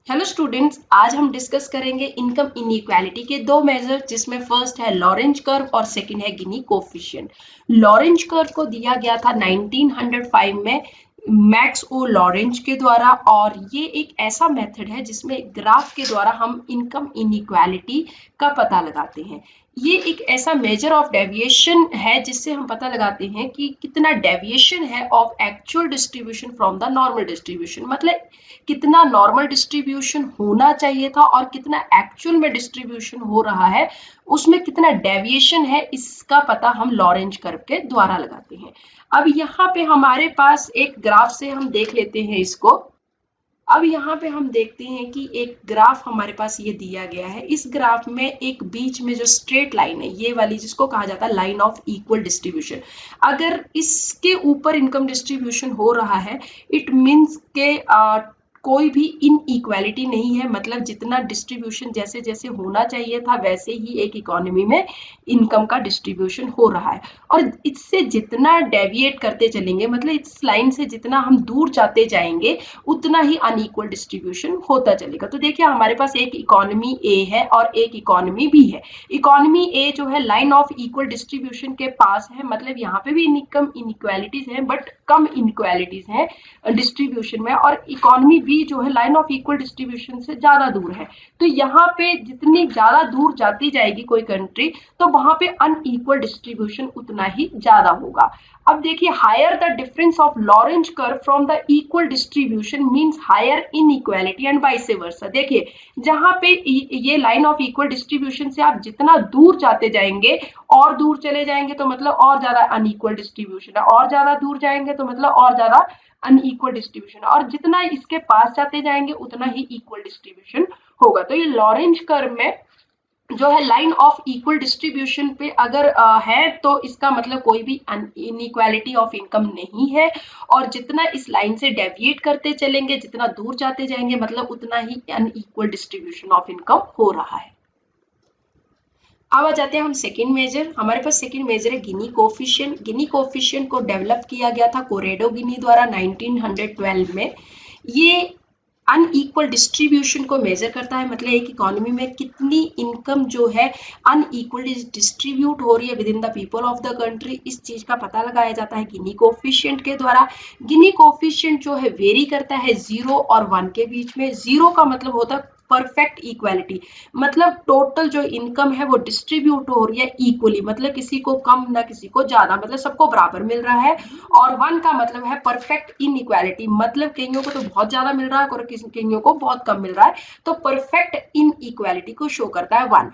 Hello students, आज हम discuss करेंगे इनकम इनइक्वालिटी के दो मेजर, जिसमें फर्स्ट है लॉरेंज कर्व और सेकंड है गिनी कोफिशिएंट। लॉरेंज कर्व को दिया गया था 1905 में मैक्स ओ लॉरेंज के द्वारा, और ये एक ऐसा मेथड है जिसमें ग्राफ के द्वारा हम इनकम इनइक्वालिटी का पता लगाते हैं। ये एक ऐसा मेजर ऑफ डेविएशन है जिससे हम पता लगाते हैं कि कितना डेविएशन है of actual distribution from the normal distribution, मतलब कितना नॉर्मल डिस्ट्रीब्यूशन होना चाहिए था और कितना एक्चुअल में डिस्ट्रीब्यूशन हो रहा है, उसमें कितना डेविएशन है, इसका पता हम लॉरेंज कर्व के द्वारा लगाते हैं। अब यहाँ पे हमारे पास एक ग्राफ से हम देख लेते हैं इसको। अब यहाँ पे हम देखते हैं कि एक ग्राफ हमारे पास ये दिया गया है। इस ग्राफ में एक बीच में जो स्ट्रेट लाइन है, ये वाली, जिसको कहा जाता है लाइन ऑफ इक्वल डिस्ट्रीब्यूशन, अगर इसके ऊपर इनकम डिस्ट्रीब्यूशन हो रहा है, इट मीन्स के कोई भी इनइक्वालिटी नहीं है, मतलब जितना डिस्ट्रीब्यूशन जैसे जैसे होना चाहिए था वैसे ही एक इकोनॉमी में इनकम का डिस्ट्रीब्यूशन हो रहा है। और इससे जितना डेविएट करते चलेंगे, मतलब इस लाइन से जितना हम दूर जाते जाएंगे, उतना ही अनइक्वल डिस्ट्रीब्यूशन होता चलेगा। तो देखिए, हमारे पास एक इकोनॉमी ए है और एक इकोनॉमी बी है। इकोनॉमी ए जो है लाइन ऑफ इक्वल डिस्ट्रीब्यूशन के पास है, मतलब यहाँ पे भी इनकम इनइक्वालिटीज हैं बट कम इनइक्वालिटीज हैं डिस्ट्रीब्यूशन में, और इकोनॉमी बी जो है लाइन ऑफ इक्वल डिस्ट्रीब्यूशन से ज्यादा दूर है। तो यहाँ पे जितनी ज्यादा दूर जाती जाएगी कोई कंट्री, तो वहां पे अनइक्वल डिस्ट्रीब्यूशन उतना ही ज्यादा होगा। अब देखिए, higher the difference of Lorenz curve from the equal distribution means higher inequality and vice versa. देखिए, जहां पे ये लाइन ऑफ इक्वल डिस्ट्रीब्यूशन से आप जितना दूर जाते जाएंगे, और दूर चले जाएंगे तो मतलब और ज्यादा अनइक्वल डिस्ट्रीब्यूशन है, और ज्यादा दूर जाएंगे तो मतलब और ज्यादा अनइक्वल डिस्ट्रीब्यूशन, और जितना इसके पास जाते जाएंगे उतना ही इक्वल डिस्ट्रीब्यूशन होगा। तो ये लॉरेंज कर्व में जो है लाइन ऑफ इक्वल डिस्ट्रीब्यूशन पे अगर है, तो इसका मतलब कोई भी इनइक्वालिटी ऑफ इनकम नहीं है, और जितना इस लाइन से डेविएट करते चलेंगे, जितना दूर जाते जाएंगे, मतलब उतना ही अनइक्वल डिस्ट्रीब्यूशन ऑफ इनकम हो रहा है। अब आ जाते हैं हम सेकंड मेजर। हमारे पास सेकंड मेजर है गिनी कोफिशिएंट। गिनी कोफिशिएंट को डेवलप किया गया था कोरेडो गिनी द्वारा 1912 में। ये अनइक्वल डिस्ट्रीब्यूशन को मेजर करता है, मतलब एक इकोनॉमी में कितनी इनकम जो है अनइक्वली डिस्ट्रीब्यूट हो रही है with in the people of the country, इस चीज का पता लगाया जाता है गिनी कोफिशिएंट के द्वारा। गिनी कोफिशिएंट जो है वेरी करता है 0 और 1 के बीच में। 0 का मतलब होता है परफेक्ट इक्वालिटी, मतलब टोटल जो इनकम है वो डिस्ट्रीब्यूट हो रही है इक्वली, मतलब किसी को कम ना किसी को ज्यादा, मतलब सबको बराबर मिल रहा है। और 1 का मतलब है परफेक्ट इनइक्वालिटी, मतलब कईयों को तो बहुत ज्यादा मिल रहा है और कईयों को बहुत कम मिल रहा है। तो परफेक्ट इनइक्वालिटी को शो करता है 1।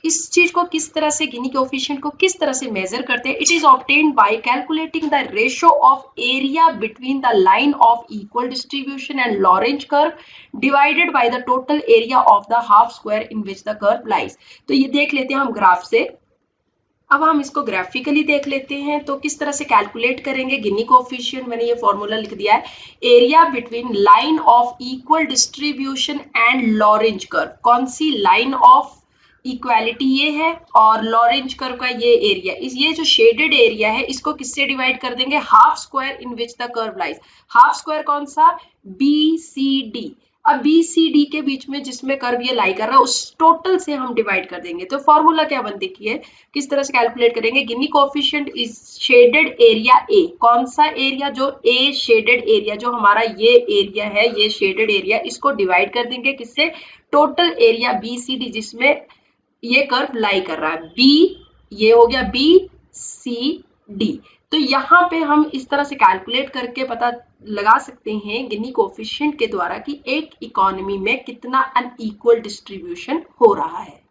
इस चीज को किस तरह से, गिनी कोफिशिएंट को किस तरह से मेजर करते हैं? It is obtained by calculating the ratio of area between the line of equal distribution and Lorentz curve divided by the total area of the half square in which the curve lies. तो ये देख लेते हैं हम graph से। अब हम इसको ग्राफिकली देख लेते हैं, तो किस तरह से कैलकुलेट करेंगे गिनी कोफिशिएंट। मैंने ये फॉर्मूला लिख दिया है, area between line of equal distribution and Lorentz curve. कौन सी लाइन ऑफ इक्वालिटी? ये है, और लॉरेंज कर्व का ये एरिया, ये जो शेडेड एरिया है, इसको किससे डिवाइड कर देंगे? Half square in which the curve lies. Half square कौन सा? B C D. अब बी सी डी के बीच में जिसमें कर्व ये लाई कर रहा है, उस टोटल से हम डिवाइड कर देंगे। तो फॉर्मूला क्या बनती है, किस तरह से कैलकुलेट करेंगे? Gini coefficient is shaded area A. कौन सा एरिया? जो ए शेडेड एरिया, जो हमारा ये एरिया है, ये शेडेड एरिया, इसको डिवाइड कर देंगे किससे? Total area B C D, जिसमें ये कर्व लाई कर रहा है। बी, ये हो गया बी सी डी। तो यहाँ पे हम इस तरह से कैलकुलेट करके पता लगा सकते हैं गिनी कोफिशिएंट के द्वारा कि एक इकोनॉमी में कितना अनइक्वल डिस्ट्रीब्यूशन हो रहा है।